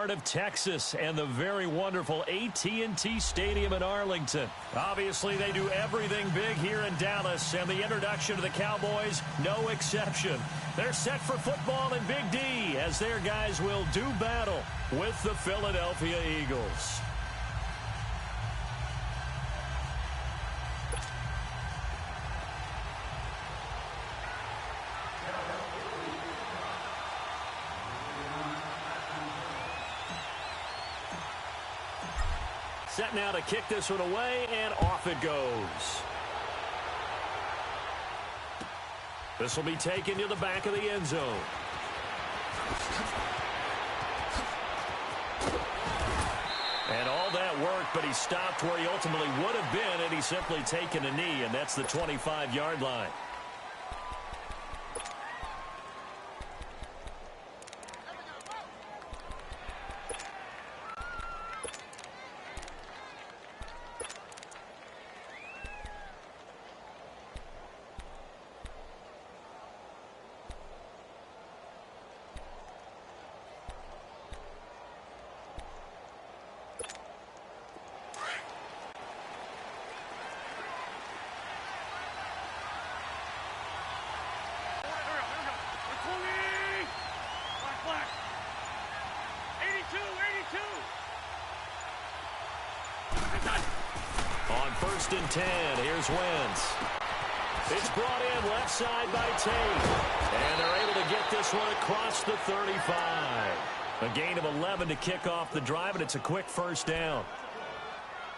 heart of Texas and the very wonderful AT&T Stadium in Arlington. Obviously, they do everything big here in Dallas, and the introduction to the Cowboys, no exception. They're set for football in Big D as their guys will do battle with the Philadelphia Eagles. Set now to kick this one away, and off it goes. This will be taken to the back of the end zone. And all that work, but he stopped where he ultimately would have been, and he's simply taken a knee, and that's the 25-yard line. On 1st and 10, here's Wentz. It's brought in left side by Tate. And they're able to get this one across the 35. A gain of 11 to kick off the drive, and it's a quick first down.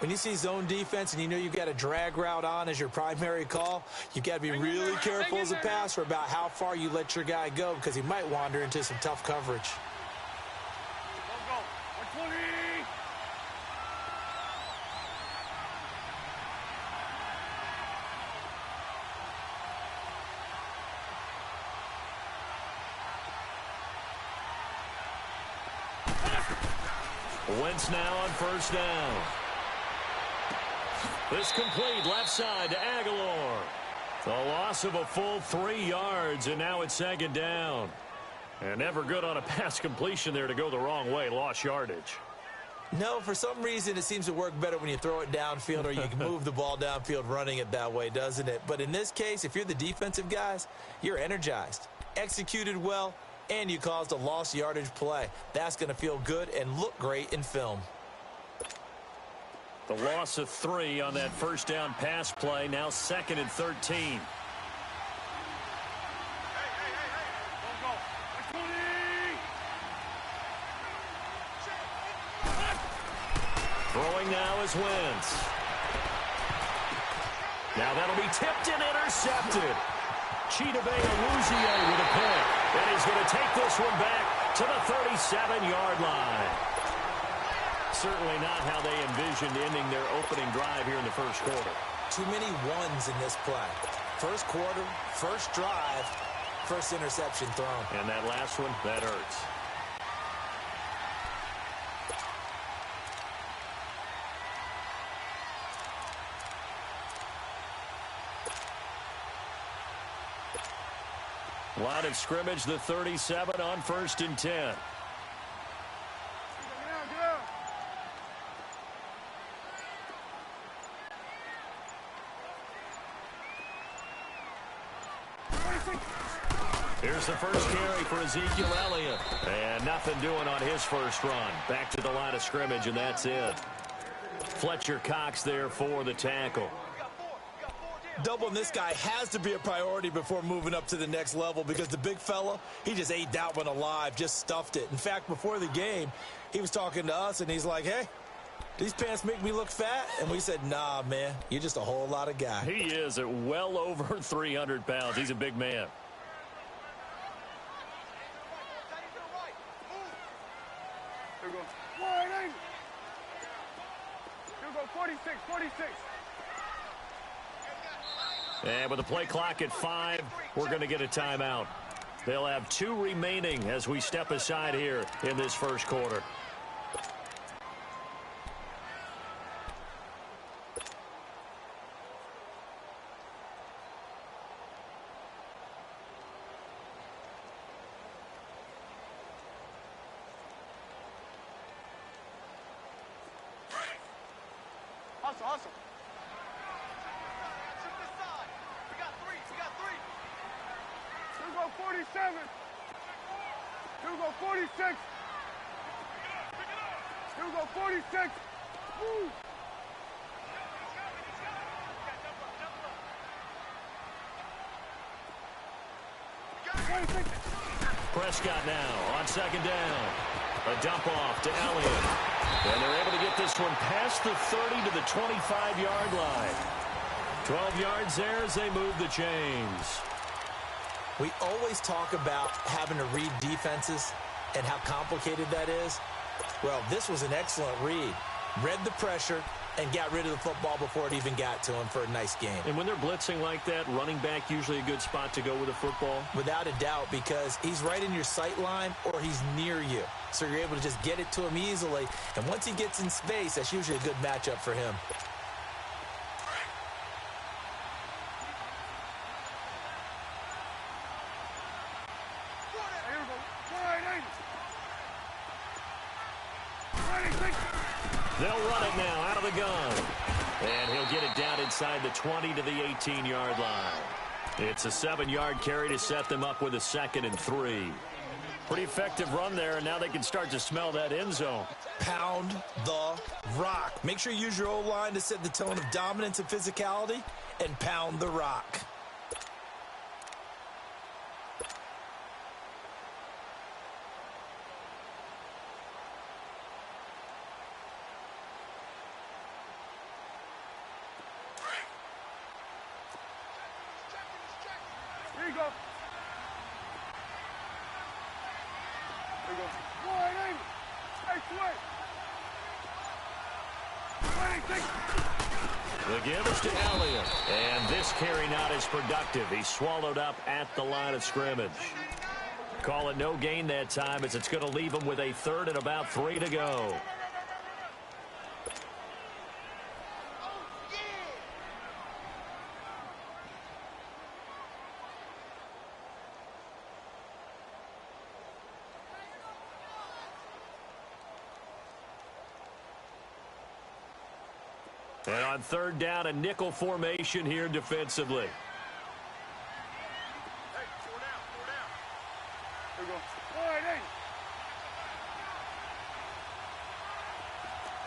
When you see zone defense and you know you've got a drag route on as your primary call, you've got to be really careful as a passer about how far you let your guy go because he might wander into some tough coverage. Wentz now on 1st down. This complete left side to Aguilar. The loss of a full 3 yards, and now it's 2nd down. And never good on a pass completion there to go the wrong way. Lost yardage. No, for some reason it seems to work better when you throw it downfield or you can move the ball downfield running it that way, doesn't it? But in this case, if you're the defensive guys, you're energized, executed well, and you caused a lost yardage play. That's going to feel good and look great in film. The loss of 3 on that 1st down pass play. Now 2nd and 13. Throwing now is Wentz. Now that'll be tipped and intercepted. Chidobe Awuzie with a pick. And he's going to take this one back to the 37-yard line. Certainly not how they envisioned ending their opening drive here in the first quarter. Too many ones in this play. First quarter, first drive, first interception thrown. And that last one, that hurts. Line of scrimmage, the 37 on 1st and 10. Here's the first carry for Ezekiel Elliott. And nothing doing on his first run. Back to the line of scrimmage, and that's it. Fletcher Cox there for the tackle. Doubling this guy has to be a priority before moving up to the next level because the big fella, he just ate that one alive, just stuffed it. In fact, before the game, he was talking to us, and he's like, hey, these pants make me look fat? And we said, nah, man, you're just a whole lot of guy. He is at well over 300 pounds. He's a big man. Here we go. 180. Here we go. 46, 46. And with the play clock at 5, we're going to get a timeout. They'll have 2 remaining as we step aside here in this first quarter. Hustle. Two go 47. Two go 46. Two go 46. Woo. Prescott now on second down. A dump off to Elliott. And they're able to get this one past the 30 to the 25-yard line. 12 yards there as they move the chains. We always talk about having to read defenses and how complicated that is. Well, this was an excellent read. Read the pressure and got rid of the football before it even got to him for a nice game. And when they're blitzing like that, running back usually a good spot to go with the football? Without a doubt, because he's right in your sight line or he's near you. So you're able to just get it to him easily. And once he gets in space, that's usually a good matchup for him. They'll run it now out of the gun. And he'll get it down inside the 20 to the 18-yard line. It's a 7-yard carry to set them up with a 2nd and 3. Pretty effective run there, and now they can start to smell that end zone. Pound the rock. Make sure you use your O-line to set the tone of dominance and physicality, and pound the rock. Here you go. There you go. Wide angle. Hey, switch. 26. The give is to Elliott. And this carry not as productive. He's swallowed up at the line of scrimmage. Call it no gain that time as it's going to leave him with a 3rd and about 3 to go. And on 3rd down, a nickel formation here defensively. Hey, 4 down, 4 down. There we go. Wide angle.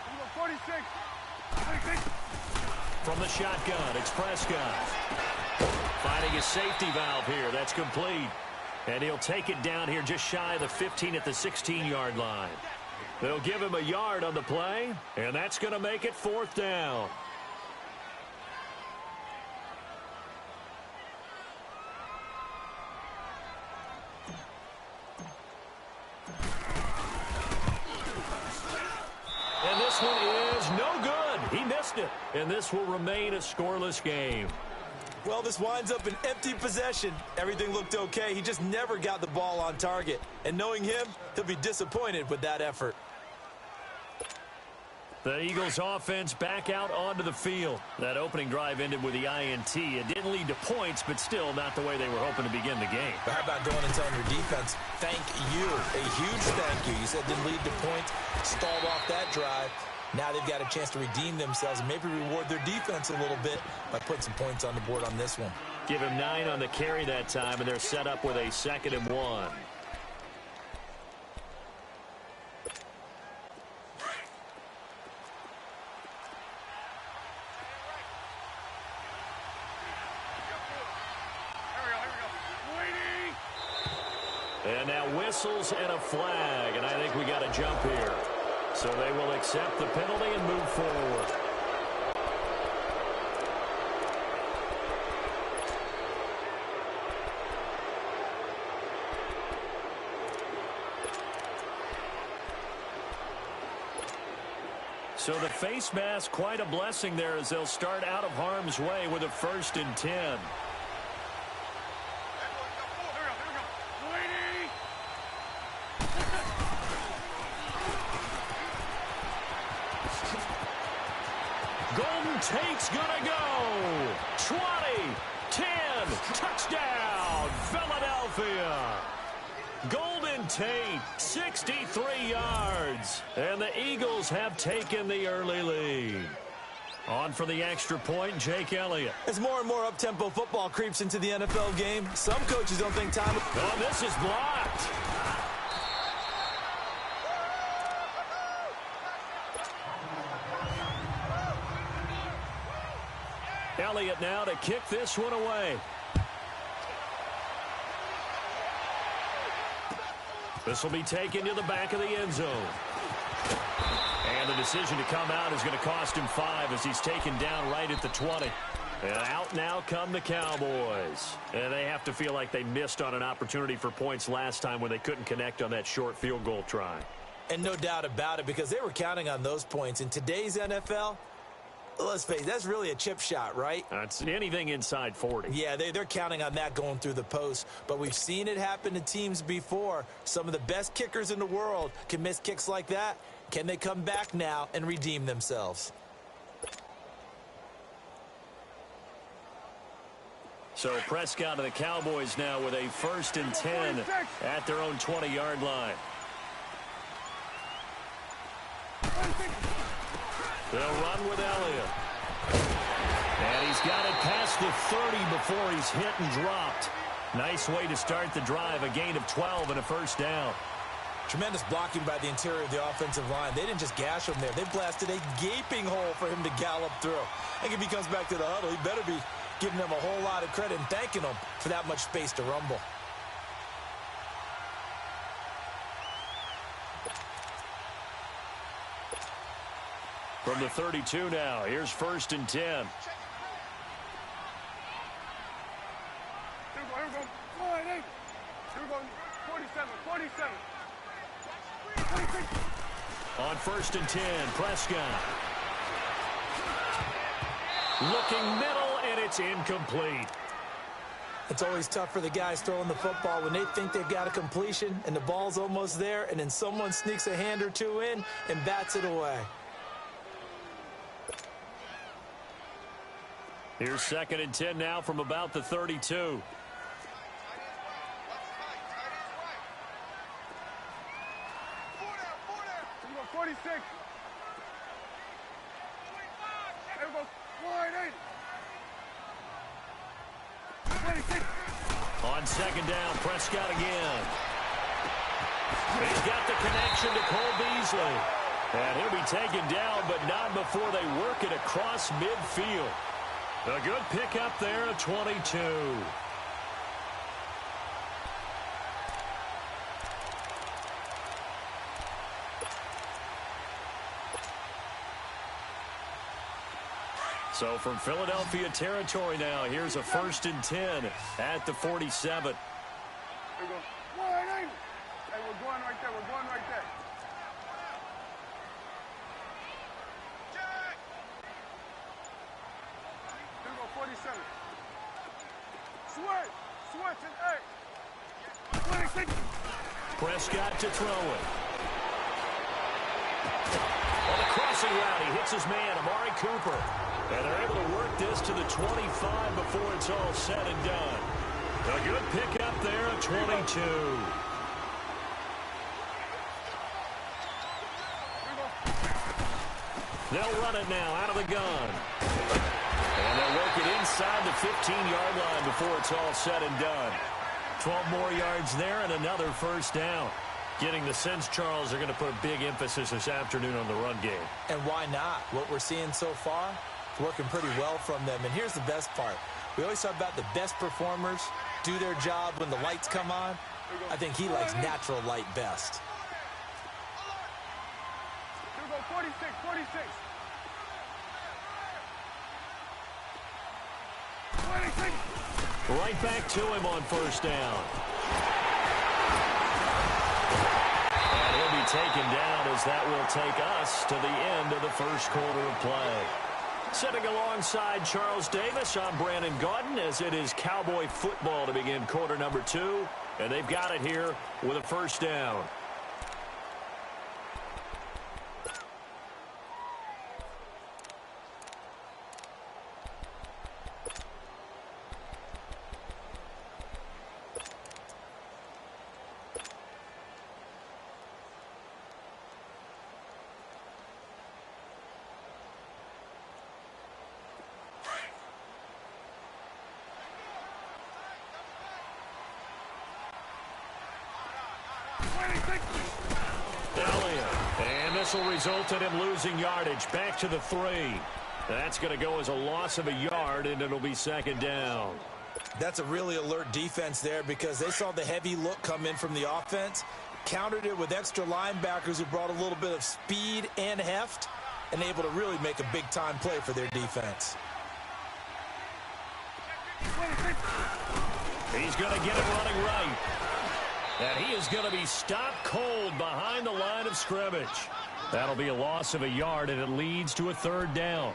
Here we go, 46. 26. From the shotgun, it's Prescott. Finding his safety valve here. That's complete. And he'll take it down here just shy of the 15 at the 16-yard line. They'll give him a yard on the play, and that's going to make it 4th down. And this one is no good. He missed it, and this will remain a scoreless game. Well, this winds up an empty possession. Everything looked okay. He just never got the ball on target. And knowing him, he'll be disappointed with that effort. The Eagles offense back out onto the field. That opening drive ended with the INT. It didn't lead to points, but still not the way they were hoping to begin the game. But how about going and telling your defense, thank you, a huge thank you. You said didn't lead to points, stalled off that drive. Now they've got a chance to redeem themselves and maybe reward their defense a little bit by putting some points on the board on this one. Give him 9 on the carry that time, and they're set up with a 2nd and 1. And now whistles and a flag, and I think we got a jump here. So they will accept the penalty and move forward. So the face mask, quite a blessing there as they'll start out of harm's way with a 1st and 10. Golden Tate's gonna go. 20, 10, touchdown, Philadelphia. Golden Tate, 63 yards. And the Eagles have taken the early lead. On for the extra point, Jake Elliott. As more and more up-tempo football creeps into the NFL game, some coaches don't think time... Oh, this is blocked. Elliott now to kick this one away. This will be taken to the back of the end zone. And the decision to come out is going to cost him 5 as he's taken down right at the 20. And out now come the Cowboys. And they have to feel like they missed on an opportunity for points last time when they couldn't connect on that short field goal try. And no doubt about it, because they were counting on those points. In today's NFL, let's face it, that's really a chip shot, right? That's anything inside 40. Yeah, they're counting on that going through the post. But we've seen it happen to teams before. Some of the best kickers in the world can miss kicks like that. Can they come back now and redeem themselves? So Prescott and the Cowboys now with a 1st and 10 at their own 20-yard line. They'll run with Elliott. And he's got it past the 30 before he's hit and dropped. Nice way to start the drive, a gain of 12 and a 1st down. Tremendous blocking by the interior of the offensive line. They didn't just gash him there. They blasted a gaping hole for him to gallop through. I think if he comes back to the huddle, he better be giving them a whole lot of credit and thanking them for that much space to rumble. From the 32 now, here's 1st and 10. Here we go. 47. On 1st and 10, Prescott. Looking middle, and it's incomplete. It's always tough for the guys throwing the football when they think they've got a completion and the ball's almost there, and then someone sneaks a hand or two in and bats it away. Here's 2nd and 10 now from about the 32. 46. There we go. Wide 26. On 2nd down, Prescott again. He's got the connection to Cole Beasley. And he'll be taken down, but not before they work it across midfield. A good pickup there at 22. So from Philadelphia territory now, here's a 1st and 10 at the 47. There we go. Wide 8. Hey, we're going right there. We're going right there. There we go. 47. Switch and 8. 26. Prescott to throw it. On the crossing route, he hits his man, Amari Cooper. And they're able to work this to the 25 before it's all said and done. A good pickup there at 22. They'll run it now out of the gun. And they'll work it inside the 15-yard line before it's all said and done. 12 more yards there and another 1st down. Getting the sense, Charles, they're going to put a big emphasis this afternoon on the run game. And why not? What we're seeing so far, working pretty well from them. And here's the best part. We always talk about the best performers do their job when the lights come on. I think he likes natural light best. Here we go. 46. 26. Right back to him on 1st down. And he'll be taken down as that will take us to the end of the 1st quarter of play. Sitting alongside Charles Davis, I'm Brandon Gaudin as it is Cowboy football to begin quarter number 2. And they've got it here with a 1st down. Elliott. And this will result in him losing yardage. Back to the 3. That's going to go as a loss of a yard, and it'll be second down. That's a really alert defense there because they saw the heavy look come in from the offense, countered it with extra linebackers who brought a little bit of speed and heft, and able to really make a big-time play for their defense. He's going to get it running right. And he is going to be stopped cold behind the line of scrimmage. That'll be a loss of a yard, and it leads to a third down.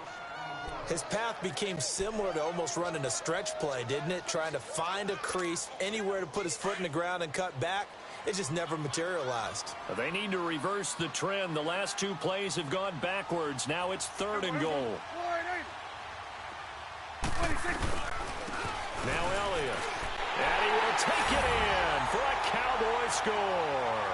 His path became similar to almost running a stretch play, didn't it? Trying to find a crease, anywhere to put his foot in the ground and cut back. It just never materialized. They need to reverse the trend. The last 2 plays have gone backwards. Now it's 3rd and goal. Now Elliott. And he will take it in for a Cowboy score.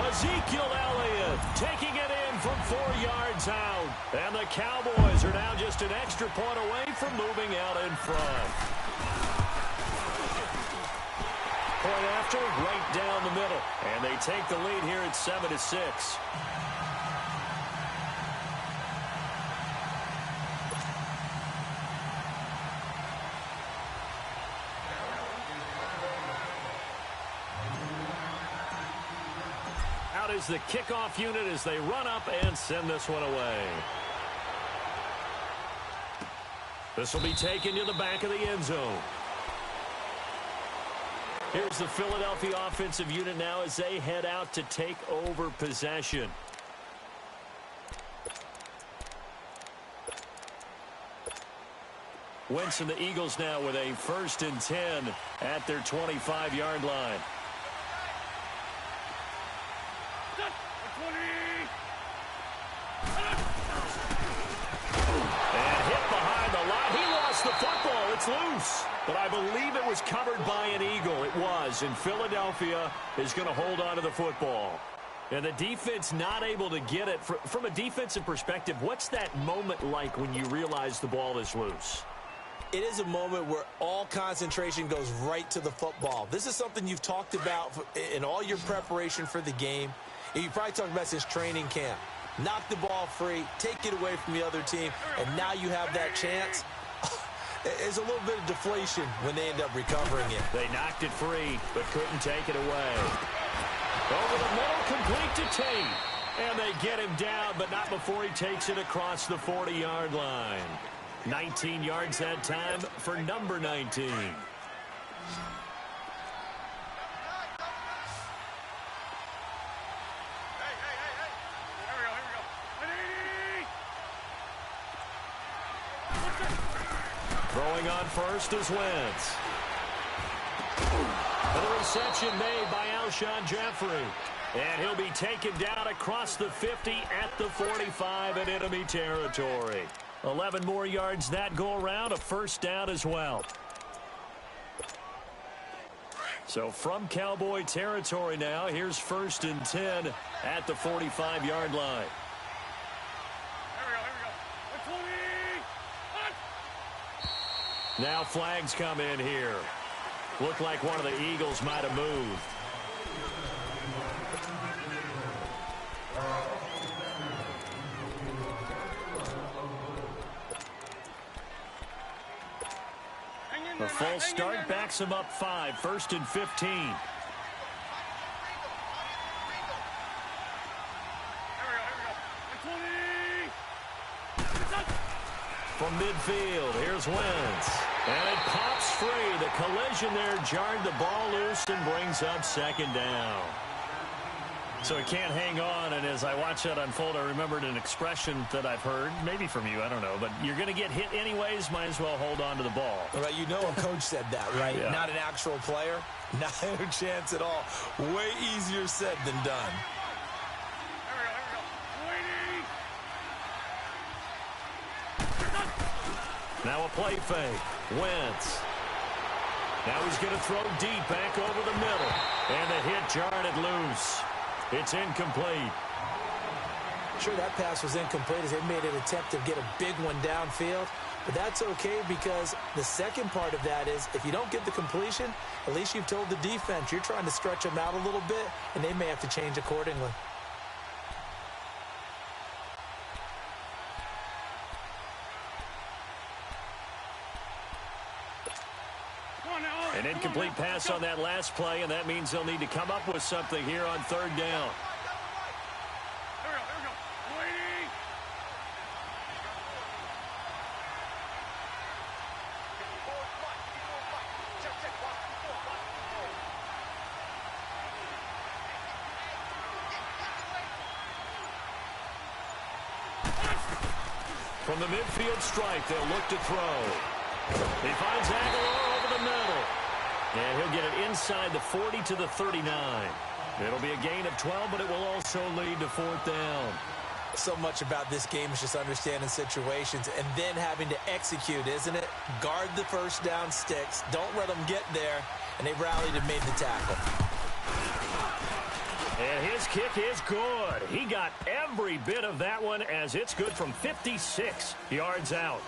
Ezekiel Elliott taking it in from 4 yards out. And the Cowboys are now just an extra point away from moving out in front. Point after, right down the middle. And they take the lead here at 7-6. Out is the kickoff unit as they run up and send this one away. This will be taken to the back of the end zone. Here's the Philadelphia offensive unit now as they head out to take over possession. Wentz and the Eagles now with a 1st and 10 at their 25-yard line. And hit behind the line. He lost the football. It's loose. But I believe it was covered by an Eagle. It was. And Philadelphia is going to hold on to the football. And the defense not able to get it. From a defensive perspective, what's that moment like when you realize the ball is loose? It is a moment where all concentration goes right to the football. This is something you've talked about in all your preparation for the game. And you probably talked about since training camp. Knock the ball free, take it away from the other team, and now you have that chance. There's a little bit of deflation when they end up recovering it. They knocked it free, but couldn't take it away. Over the middle, complete to Tate. And they get him down, but not before he takes it across the 40-yard line. 19 yards that time for number 19. Throwing on first is Wentz. And the reception made by Alshon Jeffrey. And he'll be taken down across the 50 at the 45 in enemy territory. 11 more yards that go around, a 1st down as well. So from Cowboy territory now, here's 1st and 10 at the 45-yard line. Now flags come in here. Looked like one of the Eagles might have moved. The false start backs him up 5, 1st and 15. From midfield, here's Wentz. And it pops free. The collision there jarred the ball loose and brings up 2nd down. So it can't hang on, and as I watch that unfold, I remembered an expression that I've heard, maybe from you, I don't know, but you're going to get hit anyways, might as well hold on to the ball. Right, you know a coach said that, right? Yeah. Not an actual player. Not a chance at all. Way easier said than done. Now a play fake. Wentz. Now he's going to throw deep back over the middle. And the hit jarred it loose. It's incomplete. Sure, that pass was incomplete as they made an attempt to get a big one downfield. But that's okay because the second part of that is if you don't get the completion, at least you've told the defense you're trying to stretch them out a little bit, and they may have to change accordingly. An incomplete pass on that last play, and that means they'll need to come up with something here on third down. From the midfield stripe, they'll look to throw. He finds Aguilar over the middle. And he'll get it inside the 40 to the 39. It'll be a gain of 12, but it will also lead to fourth down. So much about this game is just understanding situations and then having to execute, isn't it? Guard the first down sticks. Don't let them get there. And they rallied and made the tackle. And his kick is good. He got every bit of that one as it's good from 56 yards out.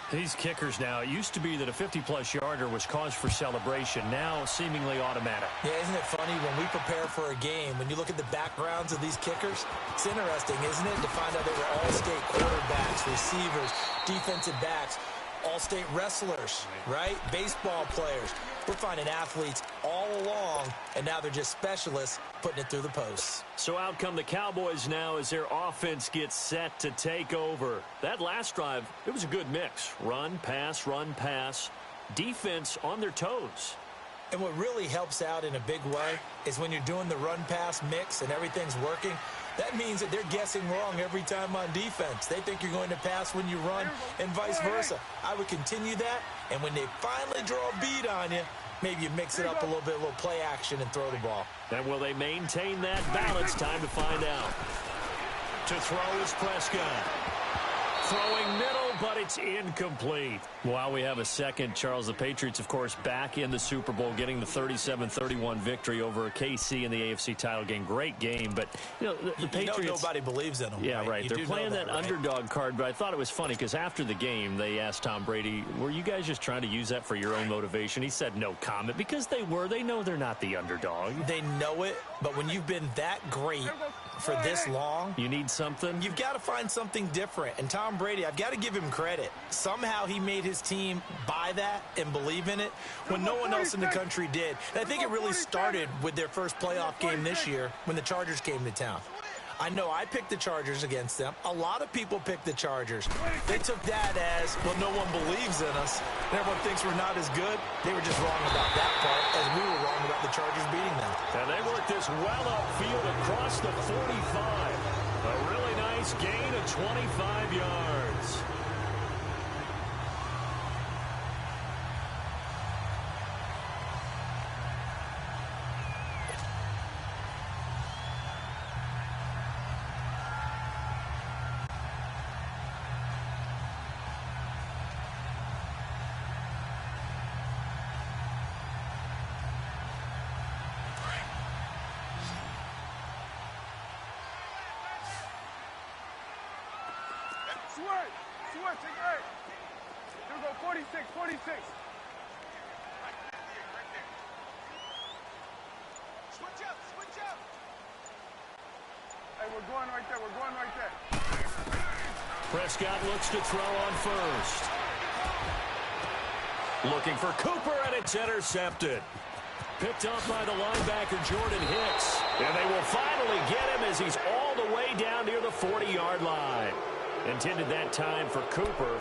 These kickers now, it used to be that a 50-plus yarder was cause for celebration. Now seemingly automatic. Yeah, isn't it funny when we prepare for a game, when you look at the backgrounds of these kickers, it's interesting, isn't it, to find out they were all-state quarterbacks, receivers, defensive backs, all-state wrestlers, right? Baseball players. We're finding athletes all along, and now they're just specialists putting it through the posts. So out come the Cowboys now as their offense gets set to take over. That last drive, it was a good mix. Run, pass, defense on their toes. And what really helps out in a big way is when you're doing the run-pass mix and everything's working, that means that they're guessing wrong every time on defense. They think you're going to pass when you run and vice versa. I would continue that, and when they finally draw a bead on you, maybe you mix it up a little bit, a little play action and throw the ball. And will they maintain that balance? Time to find out. To throw is Prescott. Throwing middle, but it's incomplete. While we have a second, Charles, the Patriots, of course, back in the Super Bowl, getting the 37-31 victory over KC in the AFC title game. Great game, but you know the Patriots. You know nobody believes in them. Yeah, right. They're playing that underdog card, but I thought it was funny because after the game, they asked Tom Brady, "Were you guys just trying to use that for your own motivation?" He said, "No comment," because they were. They know they're not the underdog. They know it, but when you've been that great for this long, you need something. You've got to find something different. And Tom Brady, I've got to give him credit. Somehow he made his team buy that and believe in it when no one else in the country did. And I think it really started with their first playoff game this year when the Chargers came to town. I know I picked the Chargers against them. A lot of people picked the Chargers. They took that as, well, no one believes in us. And everyone thinks we're not as good. They were just wrong about that part, as we were wrong about the Chargers beating them. And they worked this well upfield across the 45. A really nice gain of 25 yards. Switch, hey. Here we go, 46. Switch up. Hey, we're going right there. Prescott looks to throw on first. Looking for Cooper, and it's intercepted. Picked up by the linebacker, Jordan Hicks. And they will finally get him as he's all the way down near the 40-yard line. Intended that time for Cooper.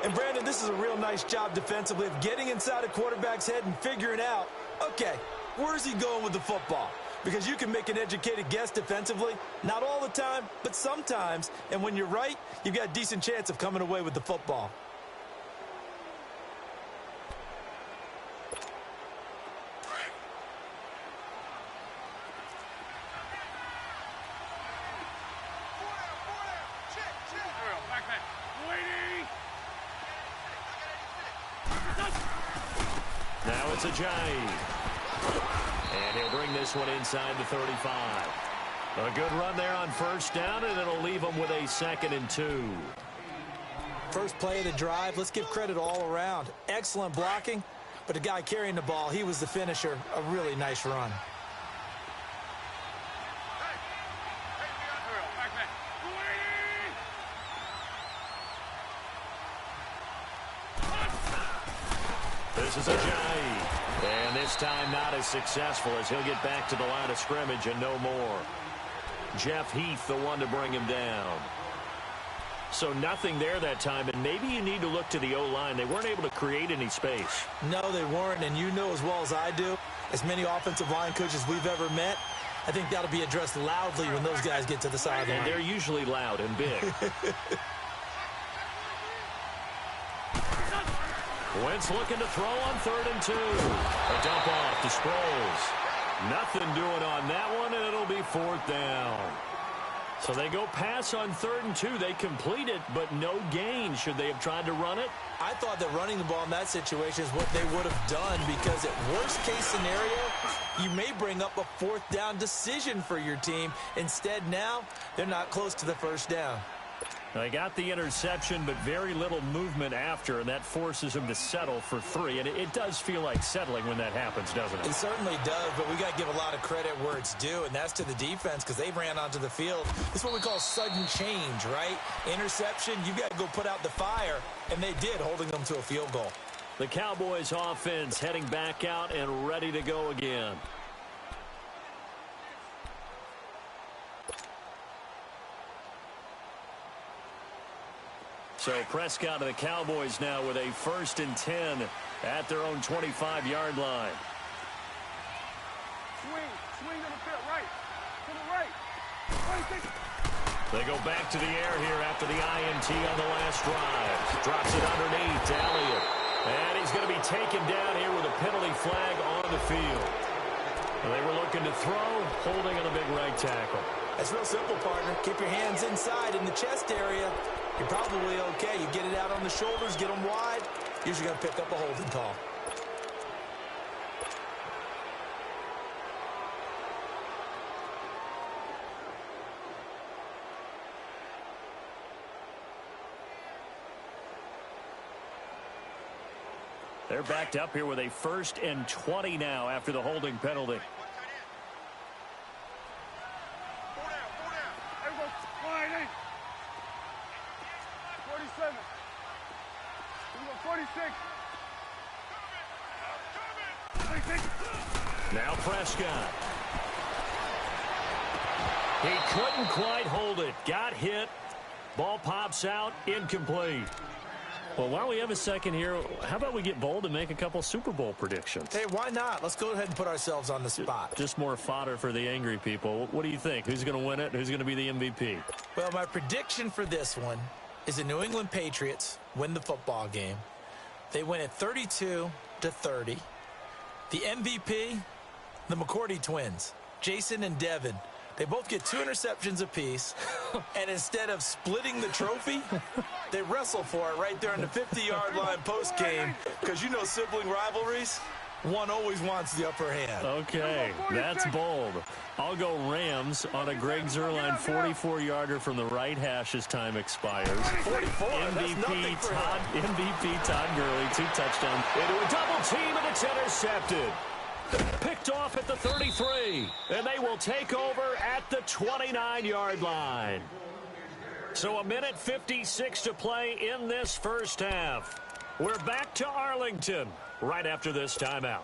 And, Brandon, this is a real nice job defensively of getting inside a quarterback's head and figuring out, okay, where's he going with the football? Because you can make an educated guess defensively. Not all the time, but sometimes. And when you're right, you've got a decent chance of coming away with the football. Now it's Ajayi. And he'll bring this one inside the 35. A good run there on first down, and it'll leave them with a 2nd and 2. First play of the drive, let's give credit all around. Excellent blocking, but the guy carrying the ball, he was the finisher. A really nice run. This is a Ajayi, and this time not as successful as he'll get back to the line of scrimmage and no more. Jeff Heath, the one to bring him down. So nothing there that time, and maybe you need to look to the O-line. They weren't able to create any space. No, they weren't, and you know as well as I do, as many offensive line coaches we've ever met, I think that'll be addressed loudly when those guys get to the sideline. And they're usually loud and big. Wentz looking to throw on 3rd and 2. A dump off to Sproles. Nothing doing on that one, and it'll be 4th down. So they go pass on 3rd and 2. They complete it, but no gain. Should they have tried to run it? I thought that running the ball in that situation is what they would have done, because at worst case scenario, you may bring up a 4th down decision for your team. Instead, now they're not close to the 1st down. They got the interception, but very little movement after, and that forces them to settle for 3. And it does feel like settling when that happens, doesn't it? It certainly does, but we got to give a lot of credit where it's due, and that's to the defense, because they ran onto the field. This is what we call sudden change, right? Interception, you got to go put out the fire, and they did, holding them to a field goal. The Cowboys offense heading back out and ready to go again. So Prescott of the Cowboys now with a 1st and 10 at their own 25-yard line. Swing to the pit, right. To the right. They go back to the air here after the INT on the last drive. Drops it underneath to Elliott. And he's going to be taken down here with a penalty flag on the field. They were looking to throw, holding on the big right tackle. That's real simple, partner. Keep your hands inside in the chest area. You're probably okay. You get it out on the shoulders, get them wide. Usually going to pick up a holding call. They're backed up here with a 1st and 20 now after the holding penalty. Now Prescott. He couldn't quite hold it. Got hit. Ball pops out. Incomplete. Well, while we have a second here, how about we get bold and make a couple Super Bowl predictions? Hey, why not? Let's go ahead and put ourselves on the spot. Just more fodder for the angry people. What do you think? Who's going to win it? Who's going to be the MVP? Well, my prediction for this one is the New England Patriots win the football game. They win it 32-30. The MVP, the McCourty twins, Jason and Devin. They both get 2 interceptions apiece, and instead of splitting the trophy, they wrestle for it right there on the 50-yard line post-game, because you know sibling rivalries, one always wants the upper hand. Okay, that's bold. I'll go Rams on a Greg Zuerlein 44-yarder from the right hash as time expires. 44, MVP Todd Gurley, 2 touchdowns into a double team, and it's intercepted. Picked off at the 33, and they will take over at the 29-yard line. So 1:56 to play in this first half. We're back to Arlington right after this timeout.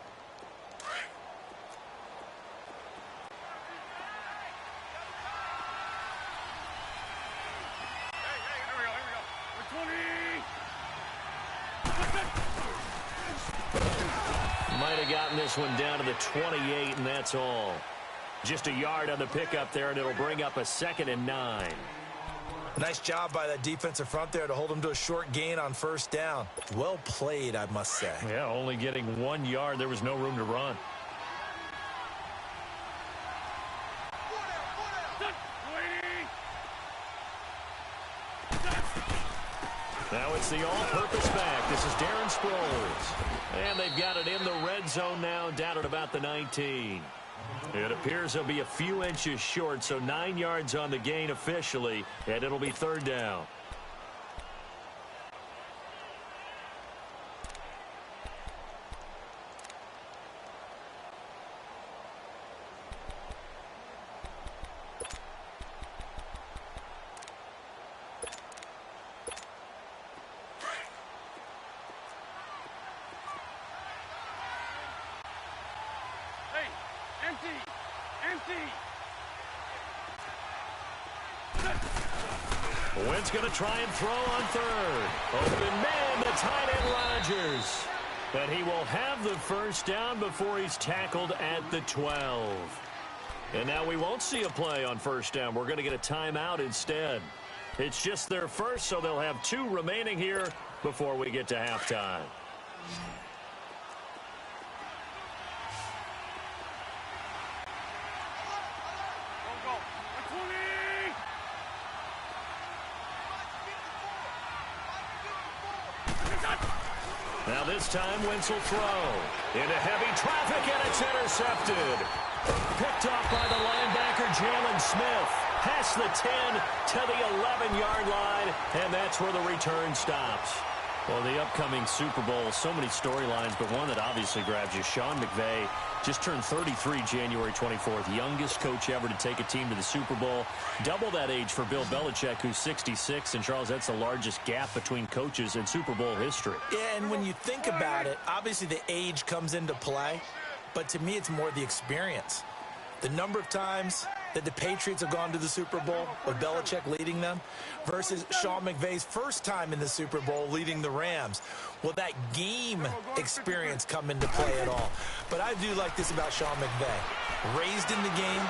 Might have gotten this one down to the 28, and that's all. Just a yard on the pickup there, and it'll bring up a 2nd and 9. Nice job by that defensive front there to hold them to a short gain on 1st down. Well played, I must say. Yeah, only getting 1 yard. There was no room to run. Now it's the all-purpose back. This is Darren Sproles. And they've got it in the red zone now, down at about the 19. It appears he'll be a few inches short, so 9 yards on the gain officially, and it'll be third down. Wentz going to try and throw on third. Open man, the tight end Rodgers. But he will have the first down before he's tackled at the 12. And now we won't see a play on first down. We're going to get a timeout instead. It's just their first, so they'll have 2 remaining here before we get to halftime. Now this time, Wentz will throw. Into heavy traffic, and it's intercepted. Picked off by the linebacker, Jalen Smith. Past the 10 to the 11-yard line, and that's where the return stops. Well, the upcoming Super Bowl, so many storylines, but one that obviously grabs you. Sean McVay just turned 33 January 24th. Youngest coach ever to take a team to the Super Bowl. Double that age for Bill Belichick, who's 66. And, Charles, that's the largest gap between coaches in Super Bowl history. Yeah, and when you think about it, obviously the age comes into play. But to me, it's more the experience. The number of times that the Patriots have gone to the Super Bowl with Belichick leading them versus Sean McVay's first time in the Super Bowl leading the Rams. Will that game experience come into play at all? But I do like this about Sean McVay. Raised in the game,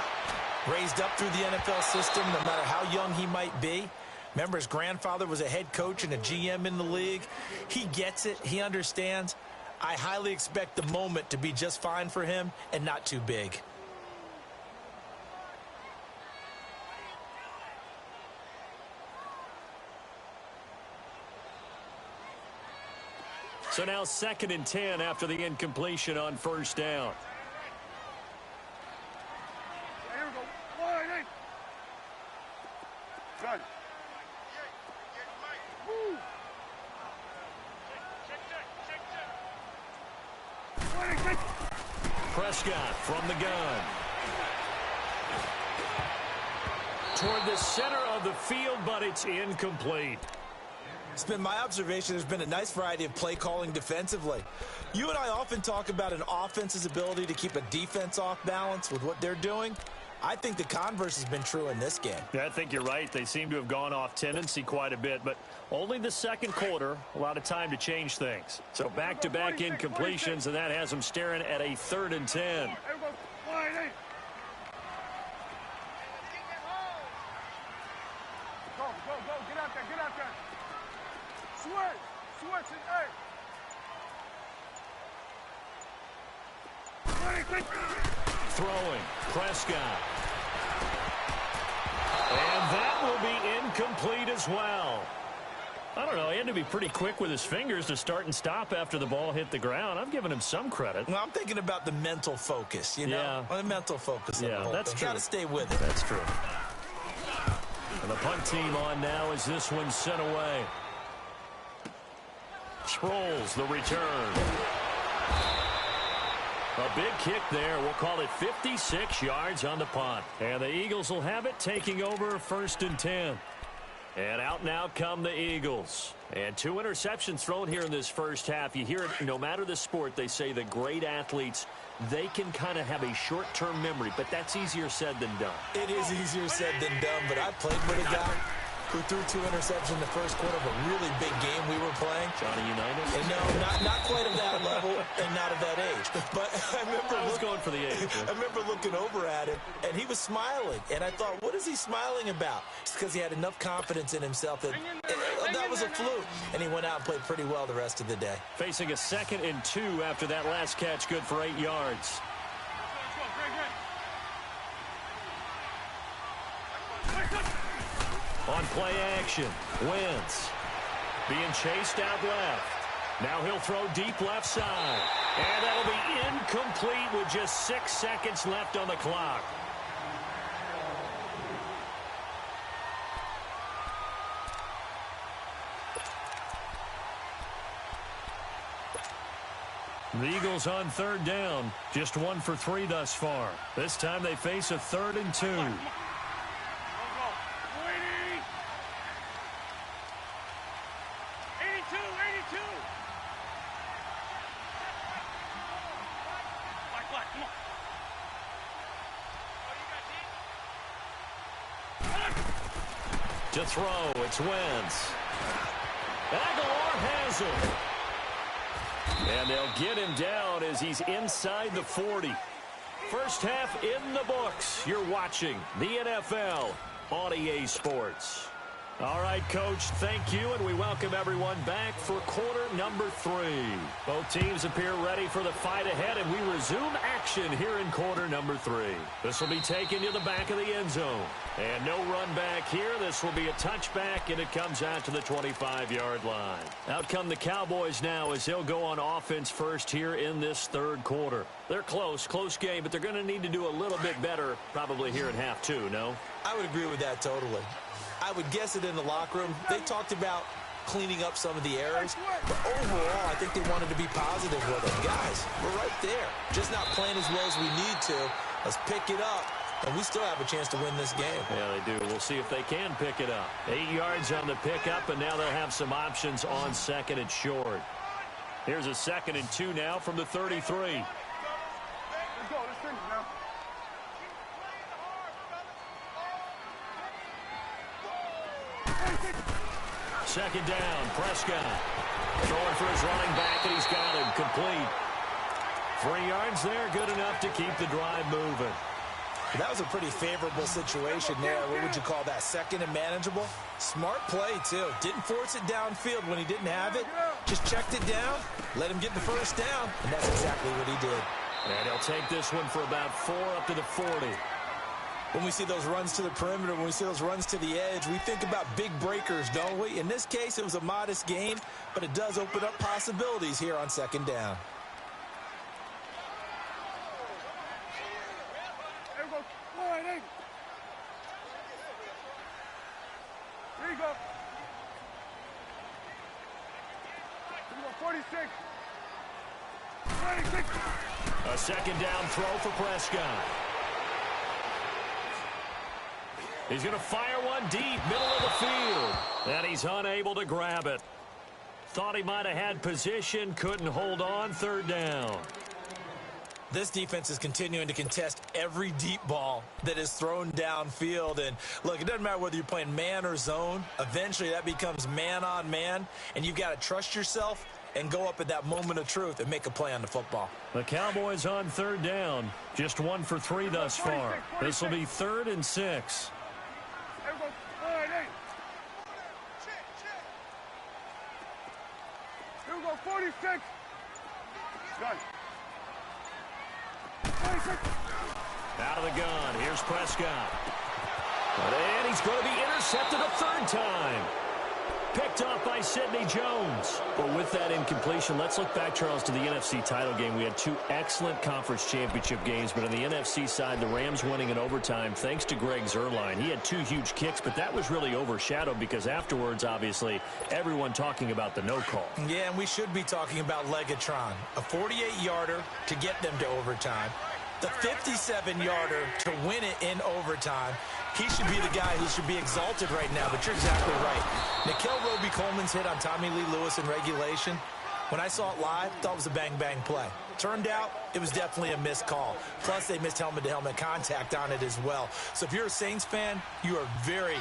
raised up through the NFL system, no matter how young he might be. Remember, his grandfather was a head coach and a GM in the league. He gets it. He understands. I highly expect the moment to be just fine for him and not too big. So now 2nd and 10 after the incompletion on first down. Here we go. Wide. Good. Woo. Prescott from the gun. Toward the center of the field, but it's incomplete. It's been my observation there's been a nice variety of play calling defensively. You and I often talk about an offense's ability to keep a defense off balance with what they're doing. I think the converse has been true in this game. Yeah, I think you're right. They seem to have gone off tendency quite a bit, but only the second quarter, a lot of time to change things. So back-to-back incompletions, and that has them staring at a 3rd and 10. Go, get out there. Switch it, hey. Throwing, Prescott. And that will be incomplete as well. I don't know, he had to be pretty quick with his fingers to start and stop after the ball hit the ground. I'm giving him some credit. Well, I'm thinking about the mental focus, you know? Yeah. The mental focus. Yeah, that's true. Got to stay with it. That's true. And the punt team on now as this one's sent away. Sproles, the return. A big kick there. We'll call it 56 yards on the punt. And the Eagles will have it, taking over 1st and 10. And out now come the Eagles. And 2 interceptions thrown here in this first half. You hear it, no matter the sport, they say the great athletes, they can kind of have a short-term memory, but that's easier said than done. It is easier said than done, but I played with a guy who threw 2 interceptions in the first quarter of a really big game we were playing. Johnny Unitas? And no, not quite of that level and not of that age. But I was going for the age. I remember looking over at him, and he was smiling. And I thought, what is he smiling about? It's because he had enough confidence in himself that that was a fluke. And he went out and played pretty well the rest of the day. Facing a 2nd and 2 after that last catch, good for 8 yards. On play action, Wentz being chased out left. Now he'll throw deep left side. And that'll be incomplete with just 6 seconds left on the clock. The Eagles on 3rd down. Just 1 for 3 thus far. This time they face a 3rd and 2. 82. To throw, it's Wentz. Aguilar has him. And they'll get him down as he's inside the 40. First half in the books. You're watching the NFL on EA Sports. All right, Coach, thank you, and we welcome everyone back for quarter number 3. Both teams appear ready for the fight ahead, and we resume action here in quarter number 3. This will be taken to the back of the end zone. And no run back here. This will be a touchback, and it comes out to the 25-yard line. Out come the Cowboys now as they'll go on offense first here in this 3rd quarter. They're close game, but they're going to need to do a little bit better probably here in half 2, no? I would agree with that totally. I would guess it in the locker room. They talked about cleaning up some of the errors, but overall, I think they wanted to be positive with it. Guys, we're right there. Just not playing as well as we need to. Let's pick it up, and we still have a chance to win this game. Yeah, they do. We'll see if they can pick it up. 8 yards on the pickup, and now they'll have some options on 2nd and short. Here's a 2nd and 2 now from the 33. Let's go. Let's finish now. Second down, Prescott. Throwing for his running back, and he's got him complete. 3 yards there, good enough to keep the drive moving. That was a pretty favorable situation there. What would you call that? 2nd and manageable? Smart play, too. Didn't force it downfield when he didn't have it. Just checked it down, let him get the first down, and that's exactly what he did. And he'll take this one for about 4 up to the 40. When we see those runs to the perimeter, when we see those runs to the edge, we think about big breakers, don't we? In this case, it was a modest gain, but it does open up possibilities here on 2nd down. There we go. All right, hey. There you go. There you go, 46. 26. A 2nd down throw for Prescott. He's going to fire one deep, middle of the field. And he's unable to grab it. Thought he might have had position, couldn't hold on, 3rd down. This defense is continuing to contest every deep ball that is thrown downfield. And, look, it doesn't matter whether you're playing man or zone. Eventually, that becomes man on man. And you've got to trust yourself and go up at that moment of truth and make a play on the football. The Cowboys on 3rd down. Just 1 for 3 thus far. This will be 3rd and 6. There we go. All right, hey. Here we go, 46. Done. 26. Out of the gun. Here's Prescott. And he's going to be intercepted a 3rd time. Picked off by Sidney Jones. But with that incompletion, let's look back, Charles, to the NFC title game. We had 2 excellent conference championship games, but on the NFC side, the Rams winning in overtime thanks to Greg Zuerlein. He had 2 huge kicks, but that was really overshadowed because afterwards, obviously, everyone talking about the no call. Yeah, and we should be talking about Legatron. A 48-yarder to get them to overtime. The 57-yarder to win it in overtime. He should be the guy who should be exalted right now, but you're exactly right. Nikhil Roby-Coleman's hit on Tommy Lee Lewis in regulation, when I saw it live, I thought it was a bang-bang play. Turned out, it was definitely a missed call. Plus, they missed helmet-to-helmet contact on it as well. So if you're a Saints fan, you are very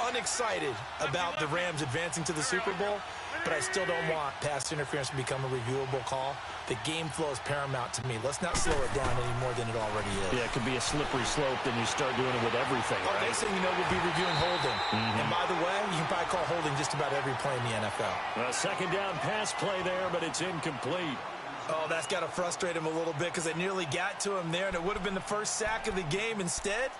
unexcited about the Rams advancing to the Super Bowl, but I still don't want pass interference to become a reviewable call. The game flow is paramount to me. Let's not slow it down any more than it already is. Yeah, it could be a slippery slope, then you start doing it with everything, right? Next thing you know, we'll be reviewing holding. And by the way, you can probably call holding just about every play in the NFL. A 2nd down pass play there, but it's incomplete. Oh, that's got to frustrate him a little bit because they nearly got to him there, and it would have been the first sack of the game. Instead,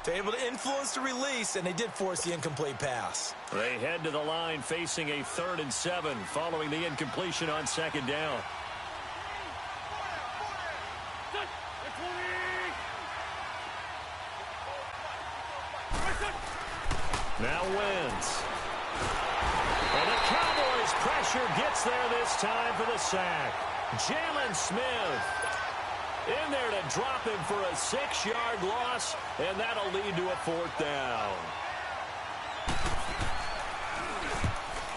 They're able to influence the release, and they did force the incomplete pass. They head to the line facing a 3rd and 7 following the incompletion on 2nd down. Now wins. And the Cowboys' pressure gets there this time for the sack. Jalen Smith in there to drop him for a 6-yard loss, and that'll lead to a 4th down.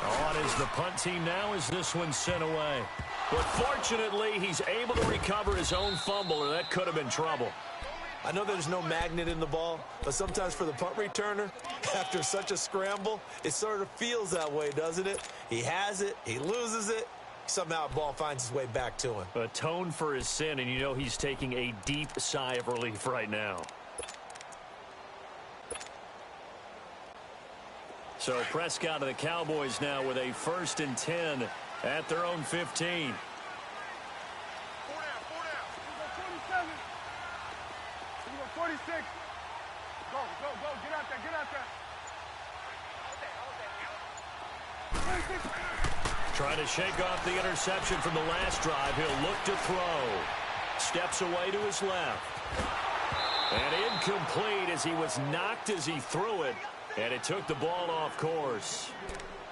On is the punt team now as this one's sent away. But fortunately, he's able to recover his own fumble, or that could have been trouble. I know there's no magnet in the ball, but sometimes for the punt returner, after such a scramble, it sort of feels that way, doesn't it? He has it, he loses it, somehow the ball finds its way back to him. Atone for his sin, and you know he's taking a deep sigh of relief right now. So Prescott of the Cowboys now with a 1st and 10 at their own 15. 46. Go, get out there. 26. Trying to shake off the interception from the last drive. He'll look to throw. Steps away to his left. And incomplete as he was knocked as he threw it. And it took the ball off course.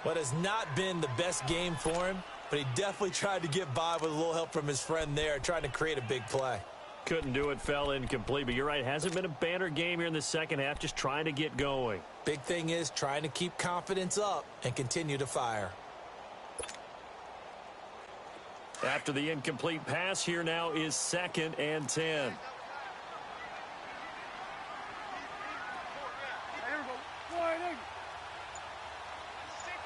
What has not been the best game for him, but he definitely tried to get by with a little help from his friend there, trying to create a big play. Couldn't do it, fell incomplete. But you're right, hasn't been a banner game here in the second half, just trying to get going. Big thing is trying to keep confidence up and continue to fire. After the incomplete pass, here now is 2nd and 10. Here we go. Wide. Check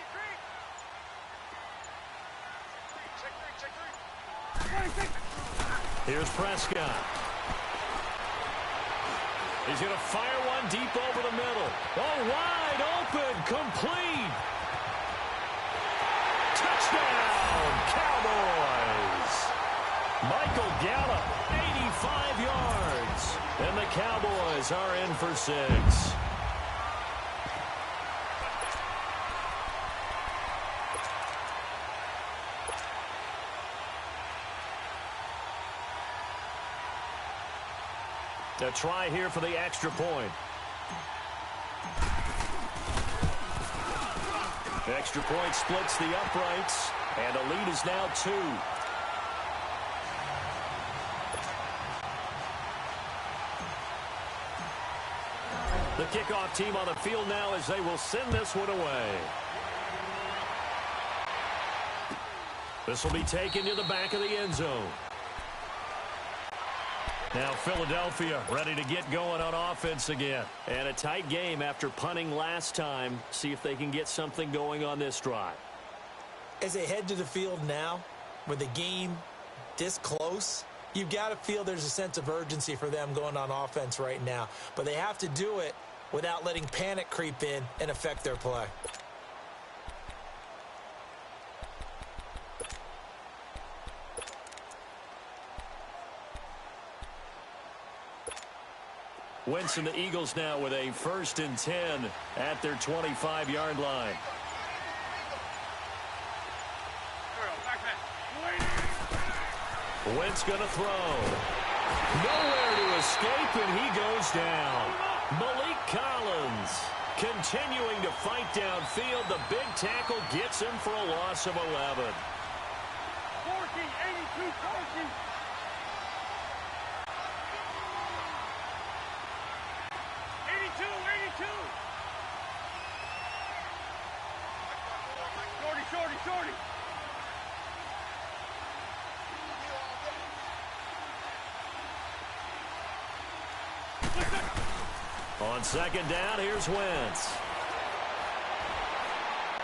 3. Here's Prescott. He's going to fire one deep over the middle. Oh, wide open, complete. Touchdown, Cowboys. Michael Gallup, 85 yards. And the Cowboys are in for 6. A try here for the extra point. The extra point splits the uprights, and the lead is now 2. The kickoff team on the field now as they will send this one away. This will be taken to the back of the end zone. Now Philadelphia ready to get going on offense again. And a tight game after punting last time. See if they can get something going on this drive. As they head to the field now, with the game this close, you've got to feel there's a sense of urgency for them going on offense right now. But they have to do it without letting panic creep in and affect their play. Wentz and the Eagles now with a 1st and 10 at their 25-yard line. Wentz going to throw. Nowhere to escape, and he goes down. Malik Collins continuing to fight downfield. The big tackle gets him for a loss of 11. 82, 40. 82. Shorty. On 2nd down, here's Wentz.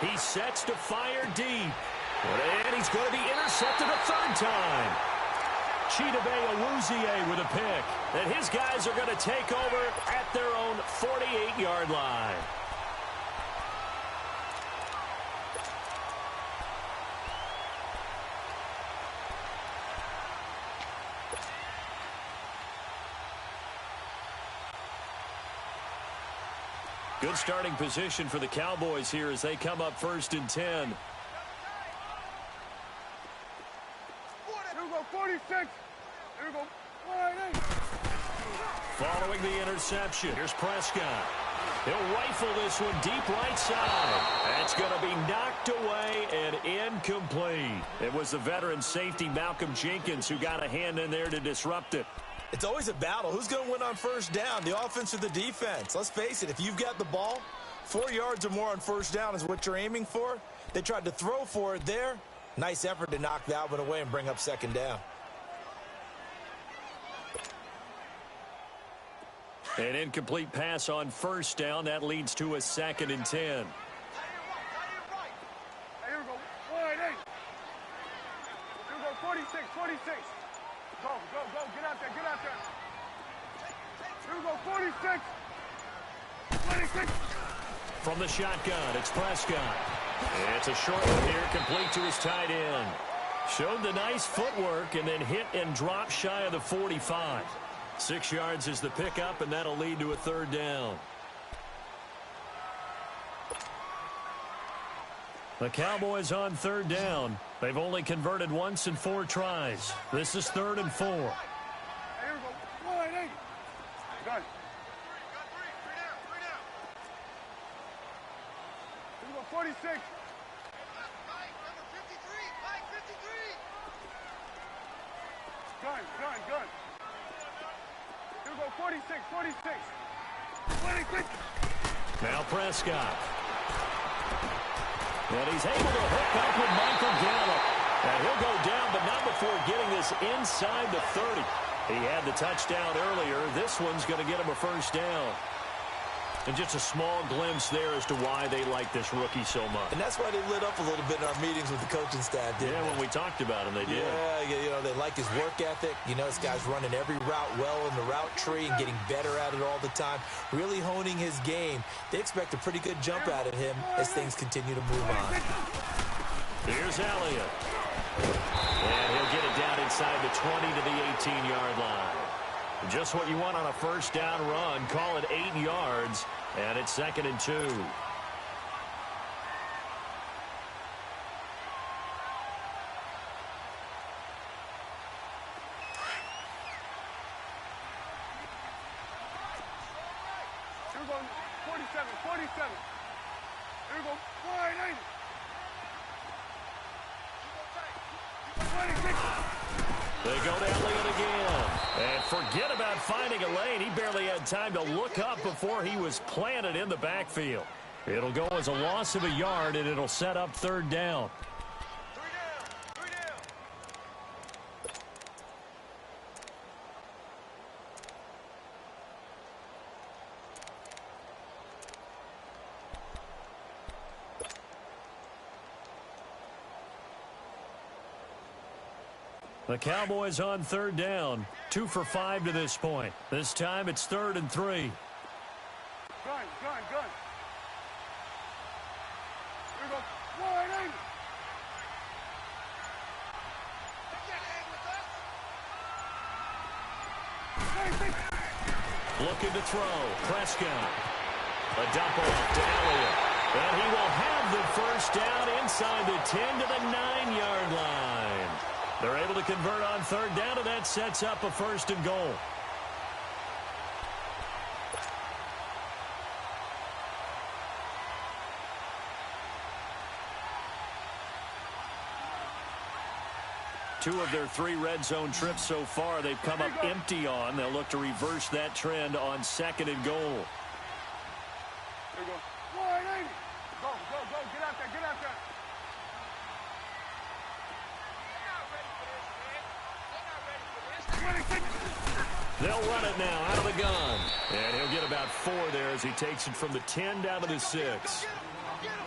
He sets to fire deep. And he's going to be intercepted a 3rd time. Chidobe Awuzie with a pick. And his guys are going to take over at their own 48-yard line. Good starting position for the Cowboys here as they come up 1st and 10. Here we go, 46. Here we go, 48. Following the interception, here's Prescott. He'll rifle this one deep right side. That's going to be knocked away and incomplete. It was the veteran safety Malcolm Jenkins who got a hand in there to disrupt it. It's always a battle. Who's going to win on 1st down, the offense or the defense? Let's face it, if you've got the ball, 4 yards or more on 1st down is what you're aiming for. They tried to throw for it there. Nice effort to knock that one away and bring up 2nd down. An incomplete pass on 1st down. That leads to a 2nd and 10. Here we go, 48. Here we go, 46, 46. Go, go, go, get out there, get out there. Here we go, 46. 26. From the shotgun, it's Prescott. It's a short one here, complete to his tight end. Showed the nice footwork and then hit and drop shy of the 45. 6 yards is the pickup, and that'll lead to a 3rd down. The Cowboys on 3rd down. They've only converted once in 4 tries. This is 3rd and 4. Here we go, 180. Done. Here we go, 46. Gun, gun, gun. Here we go, 46, 46. 26. Now Prescott. And he's able to hook up with Michael Gallup. And he'll go down, but not before getting this inside the 30. He had the touchdown earlier. This one's going to get him a 1st down. And just a small glimpse there as to why they like this rookie so much. And that's why they lit up a little bit in our meetings with the coaching staff, didn't they? When we talked about him, they did. Yeah, you know, they like his work ethic. You know, this guy's running every route well in the route tree and getting better at it all the time, really honing his game. They expect a pretty good jump out of him as things continue to move on. Here's Elliott. And he'll get it down inside the 20 to the 18-yard line. Just what you want on a 1st down run. Call it 8 yards, and it's 2nd and 2. Here we go, 47, 47. Here we go, 180. 26. They go to Elliott again. And forget about finding a lane. He barely had time to look up before he was planted in the backfield. It'll go as a loss of a yard, and it'll set up 3rd down. Three down. The Cowboys on 3rd down. 2 for 5 to this point. This time it's 3rd and 3. Gun, gun, gun. Here we go, 180. Looking to throw. Prescott. A dump off to Elliott. And he will have the 1st down inside the 10 to the 9-yard line. They're able to convert on 3rd down, and that sets up a 1st and goal. Two of their 3 red zone trips so far, they've come up empty on. They'll look to reverse that trend on 2nd and goal. Here we go, 180. Go, go, go, get out there, get out there. They'll run it now out of the gun. And he'll get about 4 there as he takes it from the 10 down to the 6.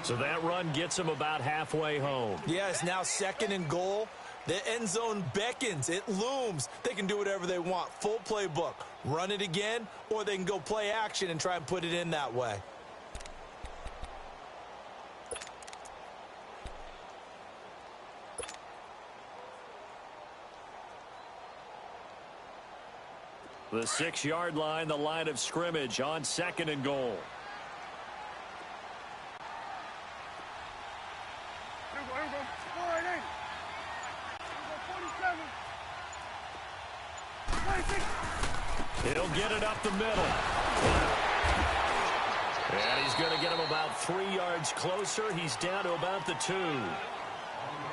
So that run gets him about halfway home. Yeah, it's now 2nd and goal. The end zone beckons. It looms. They can do whatever they want. Full playbook. Run it again, or they can go play action and try and put it in that way. The 6-yard line, the line of scrimmage on 2nd and goal. 4-8. Here we go, 47. 26. He'll get it up the middle. And he's going to get him about 3 yards closer. He's down to about the 2.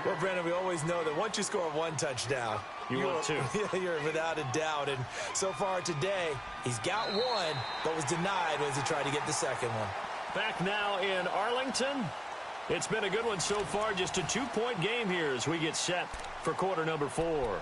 Well, Brandon, we always know that once you score one touchdown, want 2. You're without a doubt. And so far today, he's got one, but was denied as he tried to get the second one. Back now in Arlington. It's been a good one so far. Just a 2-point game here as we get set for quarter number 4.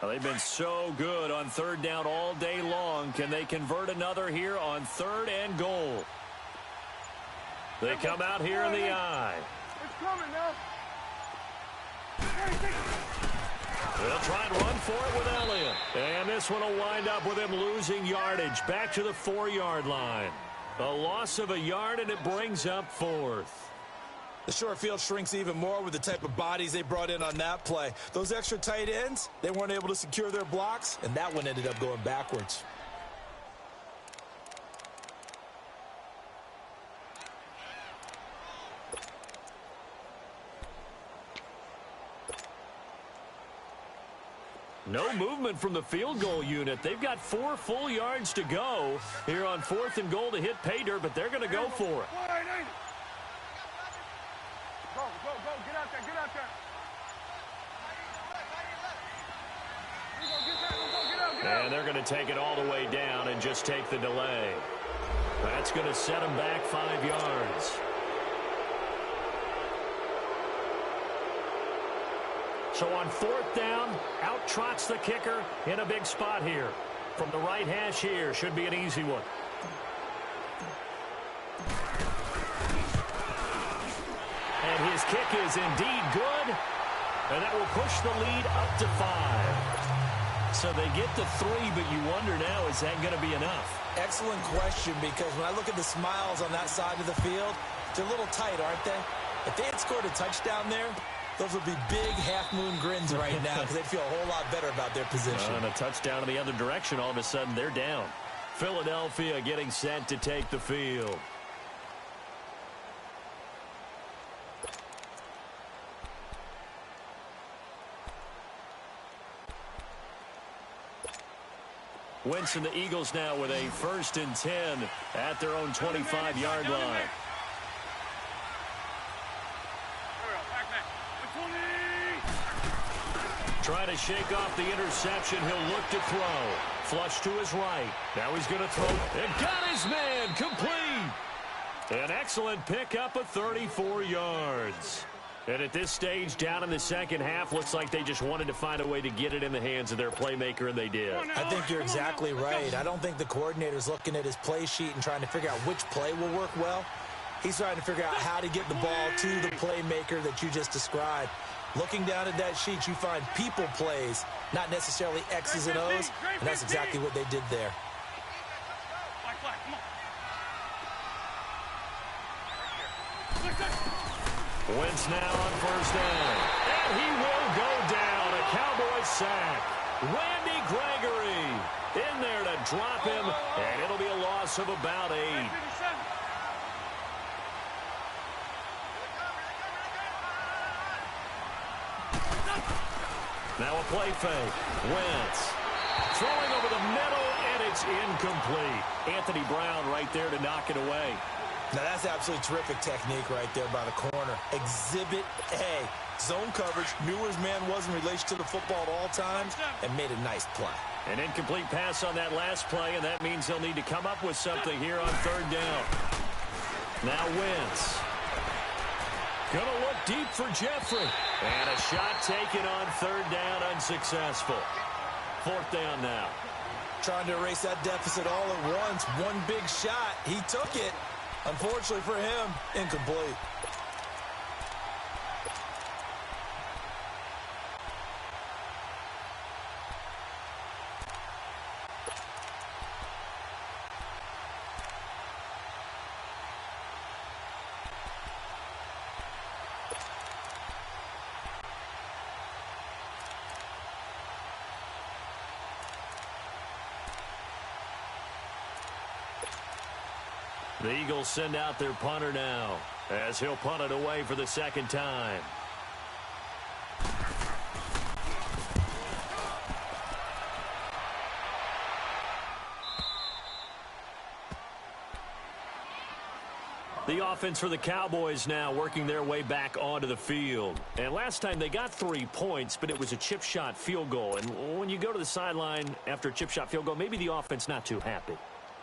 Well, they've been so good on third down all day long. Can they convert another here on 3rd and goal? They come out here in the eye. It's coming now. They'll try and run for it with Elliott. And this one will wind up with him losing yardage back to the 4-yard line. A loss of a yard, and it brings up 4th. The short field shrinks even more with the type of bodies they brought in on that play. Those extra tight ends, they weren't able to secure their blocks, and that one ended up going backwards. No movement from the field goal unit. They've got 4 full yards to go here on 4th and goal to hit pay dirt, but they're going to go for it. Go, get out there, get out there. Get out. And they're going to take it all the way down and just take the delay. That's going to set them back 5 yards. So on 4th down, out trots the kicker in a big spot here. From the right hash here, should be an easy one. And his kick is indeed good. And that will push the lead up to 5. So they get to 3, but you wonder now, is that going to be enough? Excellent question, because when I look at the smiles on that side of the field, they're a little tight, aren't they? If they had scored a touchdown there, those would be big half-moon grins right now because they'd feel a whole lot better about their position. And a touchdown in the other direction, all of a sudden they're down. Philadelphia getting set to take the field. Wentz and the Eagles now with a 1st and 10 at their own 25-yard line. Trying to shake off the interception. He'll look to throw. Flush to his right. Now he's going to throw. And got his man. Complete. An excellent pickup of 34 yards. And at this stage, down in the second half, looks like they just wanted to find a way to get it in the hands of their playmaker, and they did. I think you're exactly right. I don't think the coordinator's looking at his play sheet and trying to figure out which play will work well. He's trying to figure out how to get the ball to the playmaker that you just described. Looking down at that sheet, you find people plays, not necessarily X's and O's, and that's exactly what they did there. Wentz now on 1st down. And he will go down. A Cowboys sack. Randy Gregory in there to drop him, and it'll be a loss of about 8. Now a play fake. Wentz throwing over the middle, and it's incomplete. Anthony Brown right there to knock it away. Now that's absolutely terrific technique right there by the corner. Exhibit A. Zone coverage, knew where his man was in relation to the football at all times, and made a nice play. An incomplete pass on that last play, and that means they'll need to come up with something here on 3rd down. Now Wentz. Gonna look deep for Jeffrey. And a shot taken on 3rd down, unsuccessful. 4th down now. Trying to erase that deficit all at once. One big shot. He took it. Unfortunately for him, incomplete. The Eagles send out their punter now, as he'll punt it away for the second time. The offense for the Cowboys now working their way back onto the field. And last time they got 3 points, but it was a chip shot field goal. And when you go to the sideline after a chip shot field goal, maybe the offense not too happy.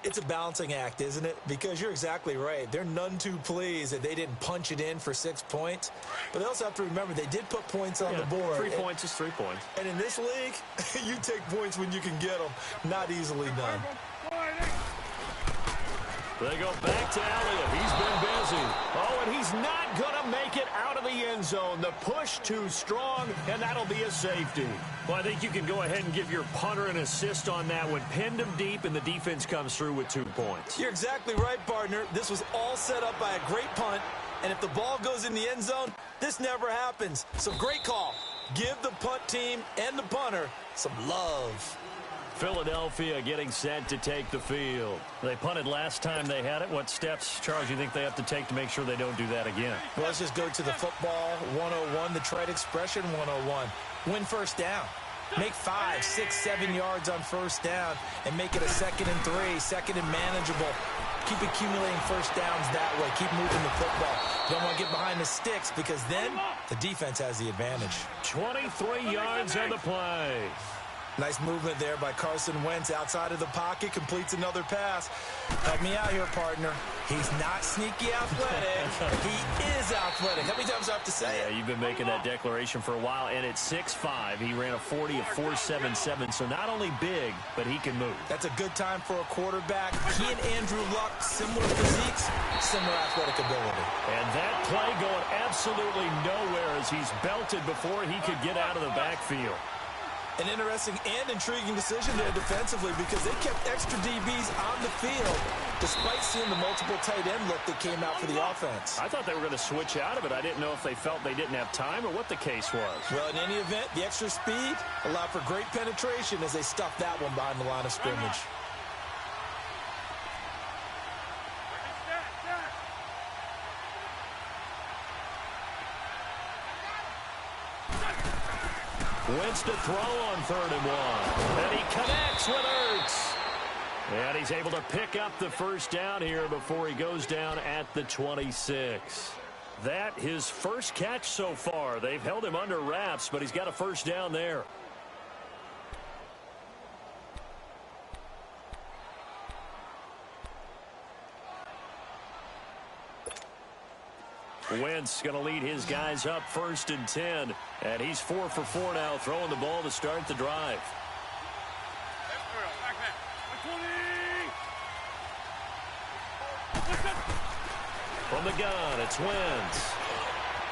It's a balancing act, isn't it? Because you're exactly right. They're none too pleased that they didn't punch it in for 6 points. But they also have to remember they did put points on the board. 3 points is 3 points. And in this league, you take points when you can get them. Not easily done. They go back to Elliott. He's been busy. Oh, and he's not going to make it out of the end zone. The push too strong, and that'll be a safety. Well, I think you can go ahead and give your punter an assist on that one. Pinned him deep, and the defense comes through with 2 points. You're exactly right, partner. This was all set up by a great punt, and if the ball goes in the end zone, this never happens. So great call. Give the punt team and the punter some love. Philadelphia getting set to take the field. They punted last time they had it. What steps, Charles, you think they have to take to make sure they don't do that again? Well, let's just go to the football 101, the trade expression 101. Win first down. Make 5, 6, 7 yards on first down and make it a 2nd and 3, 2nd and manageable. Keep accumulating first downs that way. Keep moving the football. You don't want to get behind the sticks because then the defense has the advantage. 23 yards on the play. Nice movement there by Carson Wentz outside of the pocket, completes another pass. Help me out here, partner. He's not sneaky athletic. He is athletic. How many times do I have to say it? Yeah, you've been making that declaration for a while, and at 6'5", he ran a 40 of 4.77, so not only big, but he can move. That's a good time for a quarterback. He and Andrew Luck, similar physiques, similar athletic ability. And that play going absolutely nowhere as he's belted before he could get out of the backfield. An interesting and intriguing decision there defensively because they kept extra DBs on the field despite seeing the multiple tight end look that came out for the offense. I thought they were going to switch out of it. I didn't know if they felt they didn't have time or what the case was. Well, in any event, the extra speed allowed for great penetration as they stuffed that one behind the line of scrimmage. Wentz to throw on 3rd and 1. And he connects with Ertz. And he's able to pick up the first down here before he goes down at the 26. That his first catch so far. They've held him under wraps, but he's got a first down there. Wentz going to lead his guys up 1st and 10. And he's 4 for 4 now, throwing the ball to start the drive. From the gun, it's Wentz.